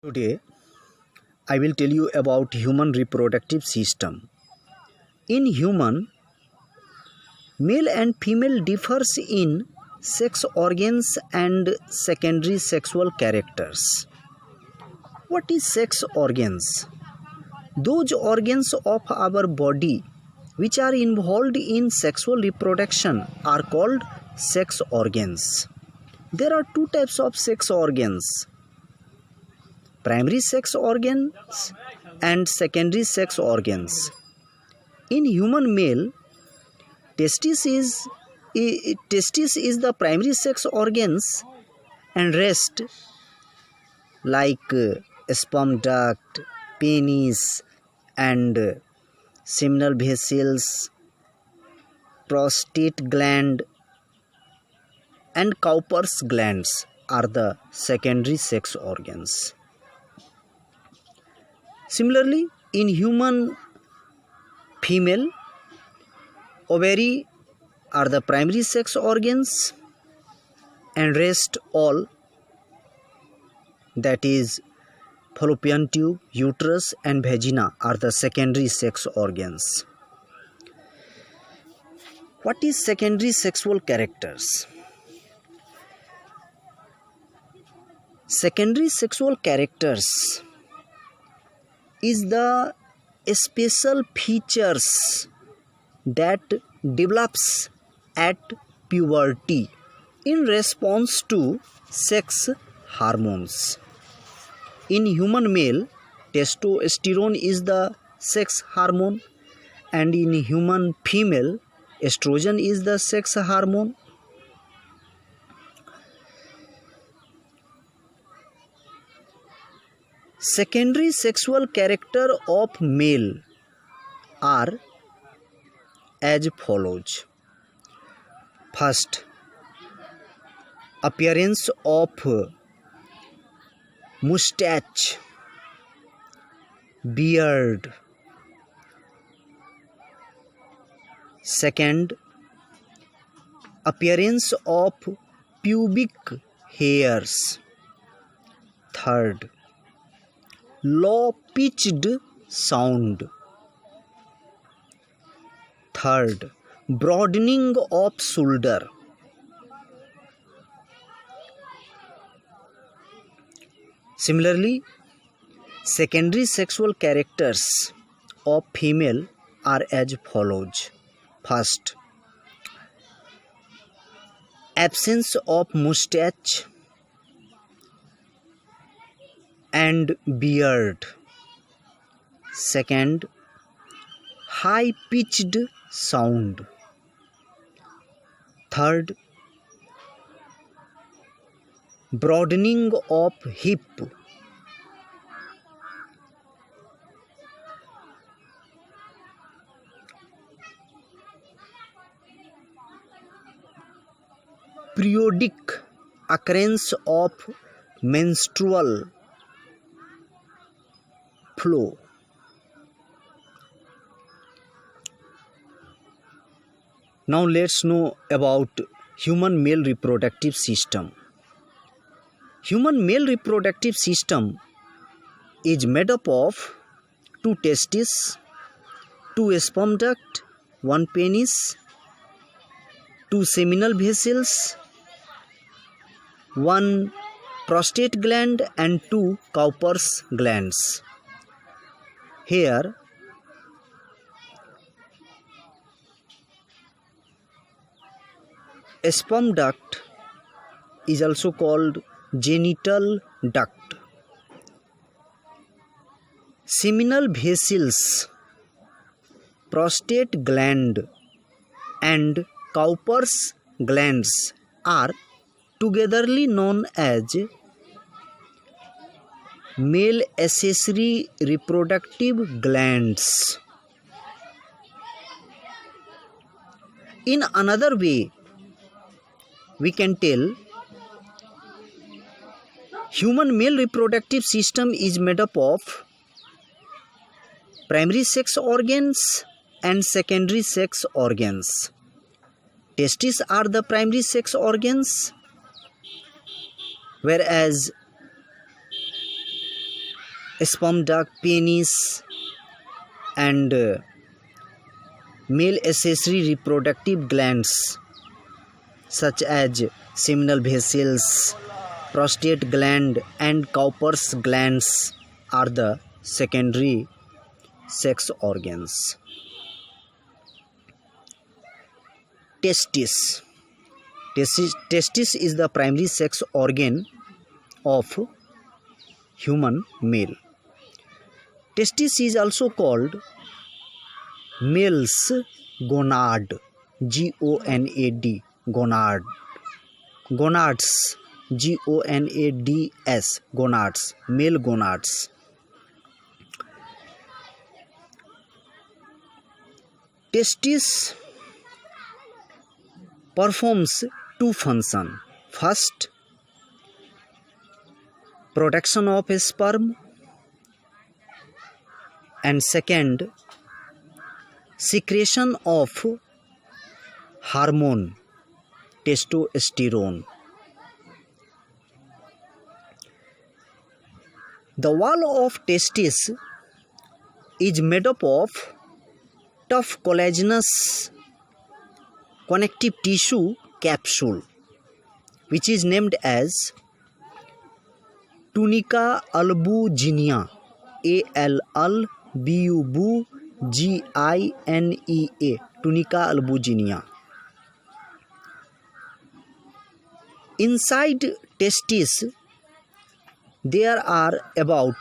Today, I will tell you about human reproductive system. In human, male and female differs in sex organs and secondary sexual characters. What is sex organs? Those organs of our body which are involved in sexual reproduction are called sex organs. There are two types of sex organs: primary sex organs and secondary sex organs. In human male, testis is the primary sex organs, and rest like sperm duct, penis, and seminal vessels, prostate gland, and Cowper's glands are the secondary sex organs. Similarly, in human female, ovary are the primary sex organs, and rest all, that is fallopian tube, uterus, and vagina are the secondary sex organs. What is secondary sexual characters? Secondary sexual characters is the special features that develops at puberty in response to sex hormones. In human male, testosterone is the sex hormone, and in human female, estrogen is the sex hormone. Secondary sexual character of male are as follows. First, appearance of mustache, beard. Second, appearance of pubic hairs. Third, low pitched sound. Third, broadening of shoulder. Similarly, secondary sexual characters of female are as follows. First, absence of mustache and beard. Second, high pitched sound. Third, broadening of hip. Periodic occurrence of menstrual flow. Now let's know about human male reproductive system. Human male reproductive system is made up of two testes, two sperm duct, one penis, two seminal vessels, one prostate gland, and two Cowper's glands. Here, sperm duct is also called genital duct. Seminal vessels, prostate gland, and Cowper's glands are togetherly known as male accessory reproductive glands. In another way, we can tell human male reproductive system is made up of primary sex organs and secondary sex organs. Testes are the primary sex organs, whereas sperm duct, penis, and male accessory reproductive glands such as seminal vessels, prostate gland, and Cowper's glands are the secondary sex organs. Testis. Testis is the primary sex organ of human male. Testis is also called male's gonad, G-O-N-A-D, gonad. Gonads, G-O-N-A-D-S, gonads, male gonads. Testis performs two functions. First, production of sperm, and second, secretion of hormone testosterone. The wall of testis is made up of tough collagenous connective tissue capsule, which is named as tunica albuginea, A-L-L-B-U-B-G-I-N-E-A, tunica albuginea. Inside testis, there are about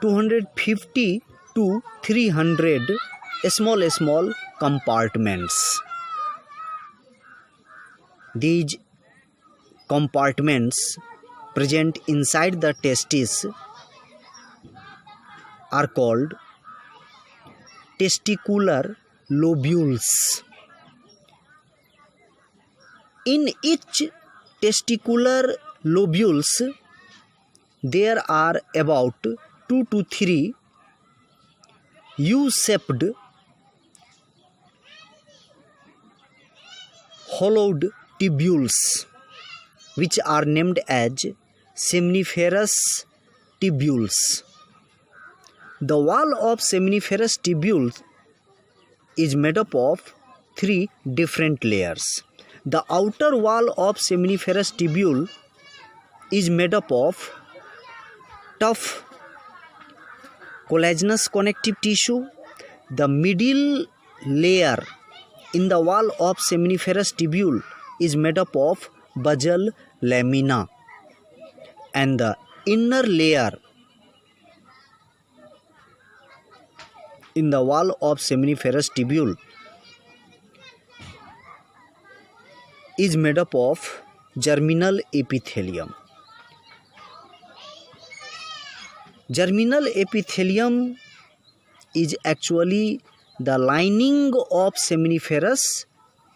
250 to 300 small compartments. These compartments present inside the testis are called testicular lobules. In each testicular lobules, there are about 2 to 3 U-shaped hollowed tubules, which are named as seminiferous tubules. The wall of seminiferous tubules is made up of 3 different layers. The outer wall of seminiferous tubule is made up of tough collagenous connective tissue. The middle layer in the wall of seminiferous tubule is made up of basal lamina, and the inner layer in the wall of seminiferous tubule is made up of germinal epithelium. Germinal epithelium is actually the lining of seminiferous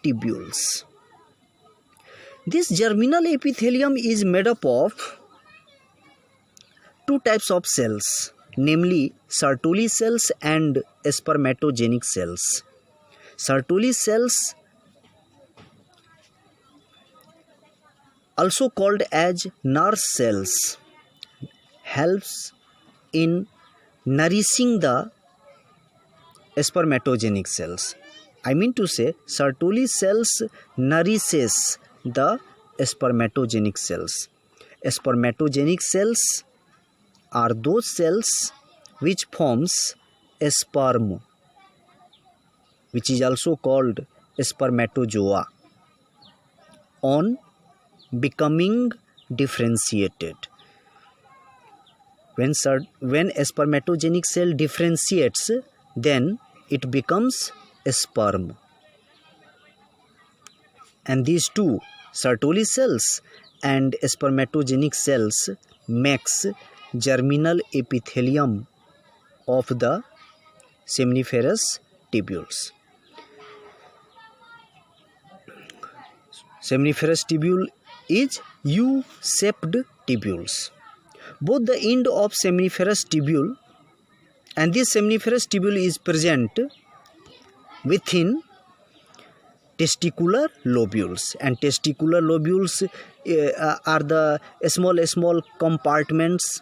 tubules. This germinal epithelium is made up of 2 types of cells, namely Sertoli cells and spermatogenic cells. Sertoli cells, also called as nurse cells, helps in nourishing the spermatogenic cells. I mean to say, Sertoli cells nourishes the spermatogenic cells. Spermatogenic cells are those cells which forms a sperm, which is also called spermatozoa, on becoming differentiated. When a spermatogenic cell differentiates, then it becomes a sperm. And these two, Sertoli cells and spermatogenic cells, makes germinal epithelium of the seminiferous tubules. Seminiferous tubule is U-shaped tubules. Both the end of seminiferous tubule and this seminiferous tubule is present within testicular lobules, and testicular lobules are the small compartments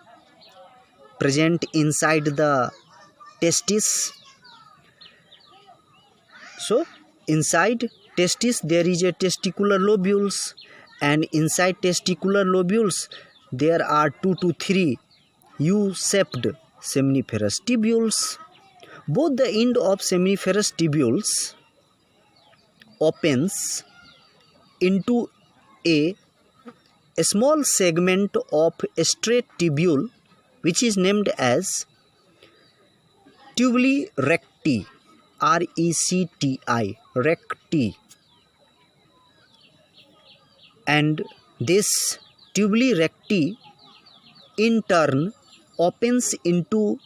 present inside the testis. So inside testis there is a testicular lobules, and inside testicular lobules there are 2 to 3 U-shaped seminiferous tubules. Both the end of seminiferous tubules opens into a small segment of a straight tubule which is named as tubuli recti, R-E-C-T-I, recti. And this tubuli recti in turn opens into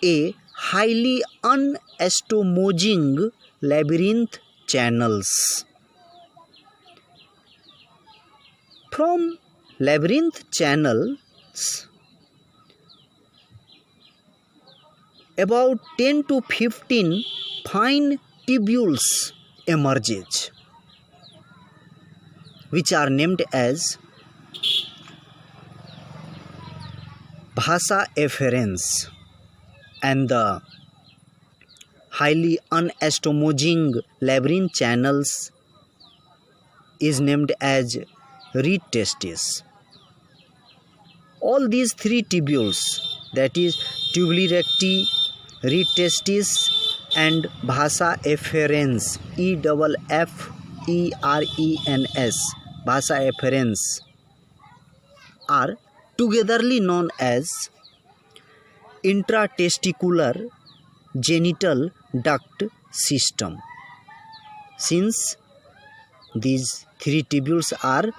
a highly unastomosing labyrinth channels. From labyrinth channels, about 10 to 15 fine tubules emerges, which are named as vasa efferens, and the highly unastomosing labyrinth channels is named as reed testis. All these 3 tubules, that is tubuli recti, reed testis and vasa efferens, E-F-F-E-R-E-N-S, vasa efferens, are togetherly known as intratesticular genital duct system, since these 3 tubules are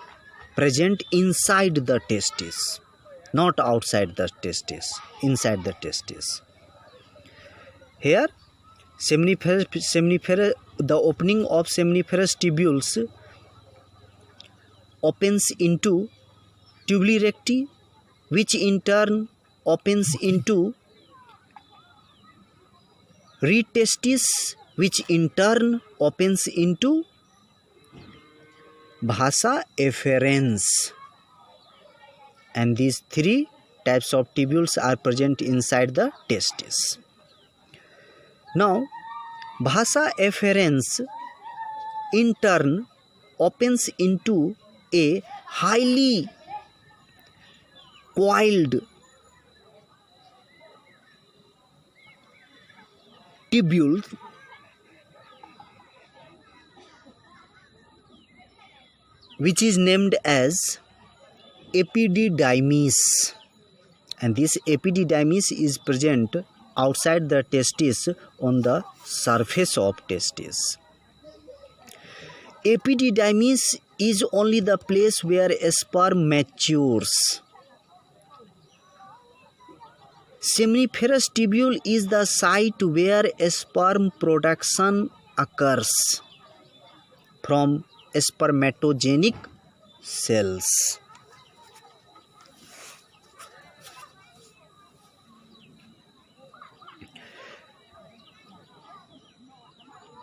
present inside the testis, not outside the testis, inside the testis. Here the opening of seminiferous tubules opens into tubuli recti, which in turn opens into reed testis, which in turn opens into vasa efferens, and these 3 types of tubules are present inside the testis. Now vasa efferens in turn opens into a highly coiled tubule which is named as epididymis, and this epididymis is present outside the testis on the surface of testis. Epididymis is only the place where a sperm matures. Seminiferous tubule is the site where a sperm production occurs from spermatogenic cells.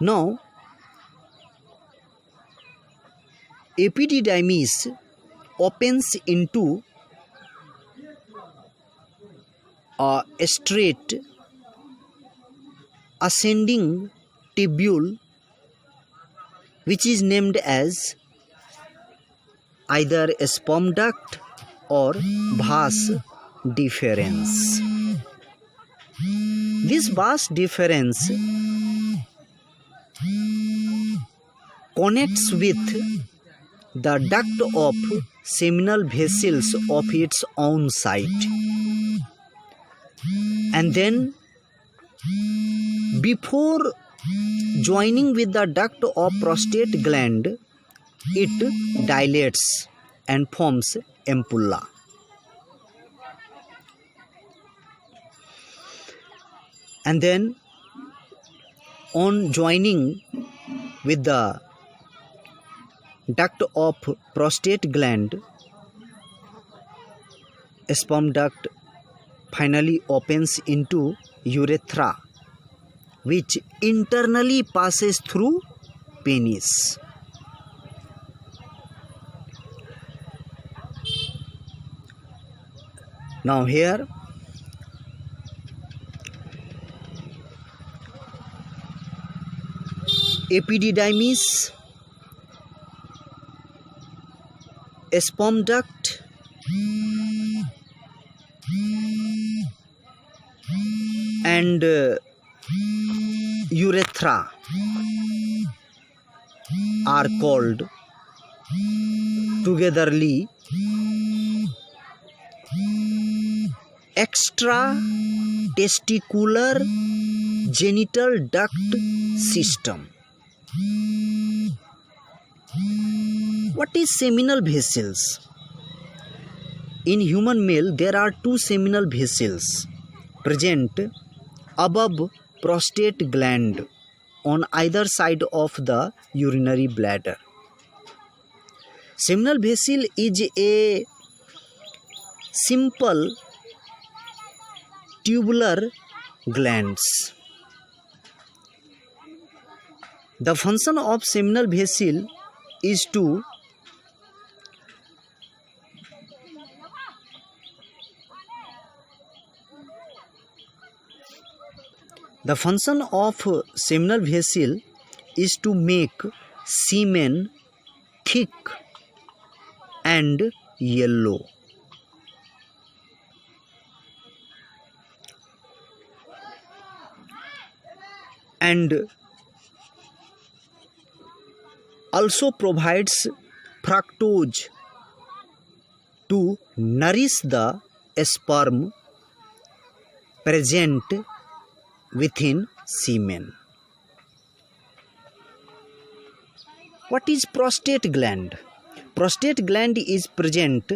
Now, epididymis opens into a straight ascending tubule which is named as either a sperm duct or vas deferens. This vas deferens connects with the duct of seminal vessels of its own site, and then before joining with the duct of prostate gland, it dilates and forms ampulla. And then on joining with the duct of prostate gland, a sperm duct finally opens into urethra, which internally passes through penis. Now here epididymis, sperm duct, and urethra are called togetherly extra testicular genital duct system. What is seminal vessels? In human male, there are two seminal vessels present above prostate gland on either side of the urinary bladder. Seminal vessel is a simple tubular glands. The function of seminal vessel is to make semen thick and yellow. And also provides fructose to nourish the sperm present within semen. What is prostate gland? Prostate gland is present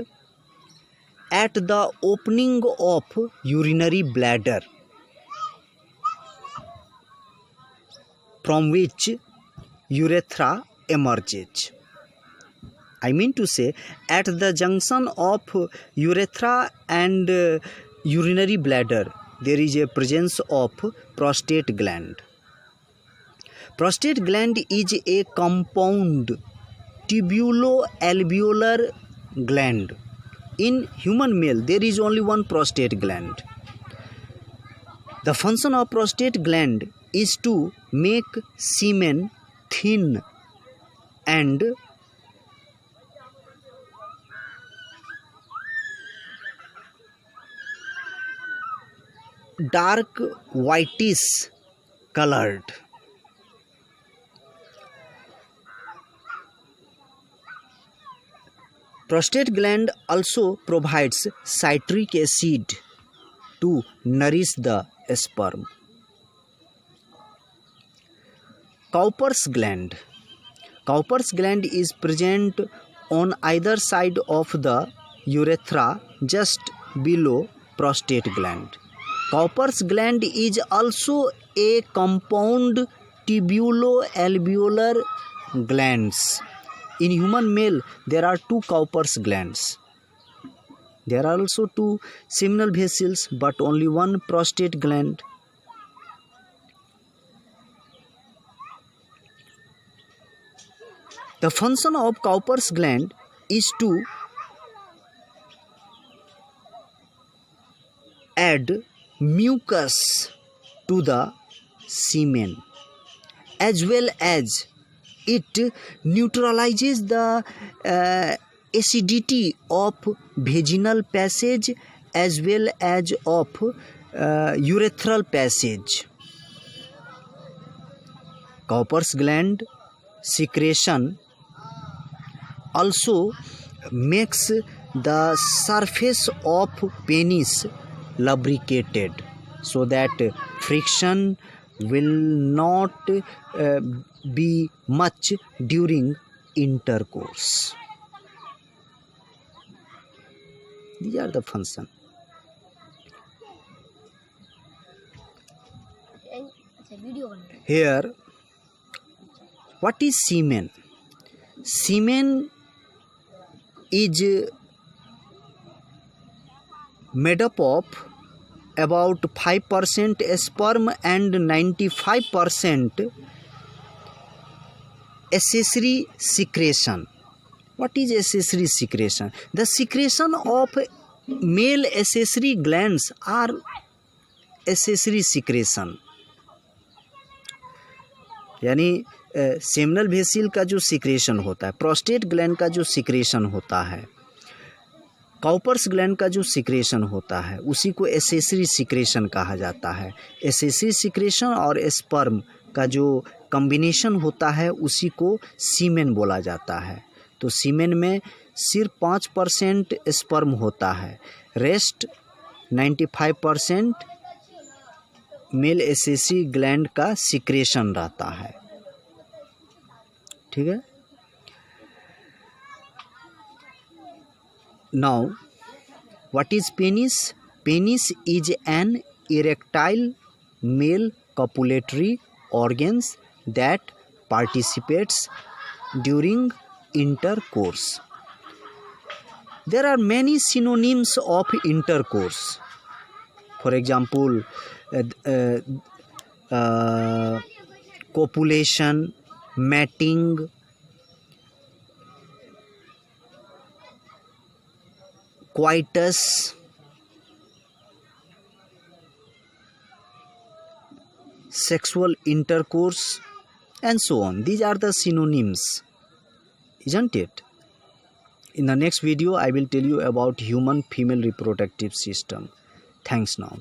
at the opening of urinary bladder, from which urethra emerges. I mean to say, at the junction of urethra and urinary bladder, there is a presence of prostate gland. Prostate gland is a compound tubulo-alveolar gland. In human male, there is only one prostate gland. The function of prostate gland is to make semen thin and dark whitish colored. Prostate gland also provides citric acid to nourish the sperm. Cowper's gland. Cowper's gland is present on either side of the urethra, just below prostate gland. Cowper's gland is also a compound tubulo-alveolar glands. In human male, there are two Cowper's glands. There are also two seminal vessels, but only one prostate gland. The function of Cowper's gland is to add mucus to the semen, as well as it neutralizes the acidity of vaginal passage as well as of urethral passage. Cowper's gland secretion also makes the surface of penis lubricated, so that friction will not be much during intercourse. These are the functions. Here, what is semen? Semen is made up of about 5% sperm and 95% accessory secretion. What is accessory secretion? The secretion of male accessory glands are accessory secretion. यानी seminal vessel का जो secretion होता है, prostate gland का जो secretion होता है, Cowper's gland का जो सिक्रेशन होता है, उसी को एसेसरी सिक्रेशन कहा जाता है। एसेसरी सिक्रेशन और स्पर्म का जो कॉम्बिनेशन होता है उसी को सीमेन बोला जाता है। तो सीमेन में सिर्फ 5% स्पर्म होता है, रेस्ट 95% मेल एसेसरी ग्लैंड का सिक्रेशन रहता है। ठीक है। Now what is penis? Penis is an erectile male copulatory organs that participates during intercourse. There are many synonyms of intercourse. For example, copulation, mating, coitus, sexual intercourse, and so on. These are the synonyms, isn't it? In the next video, I will tell you about human female reproductive system. Thanks now.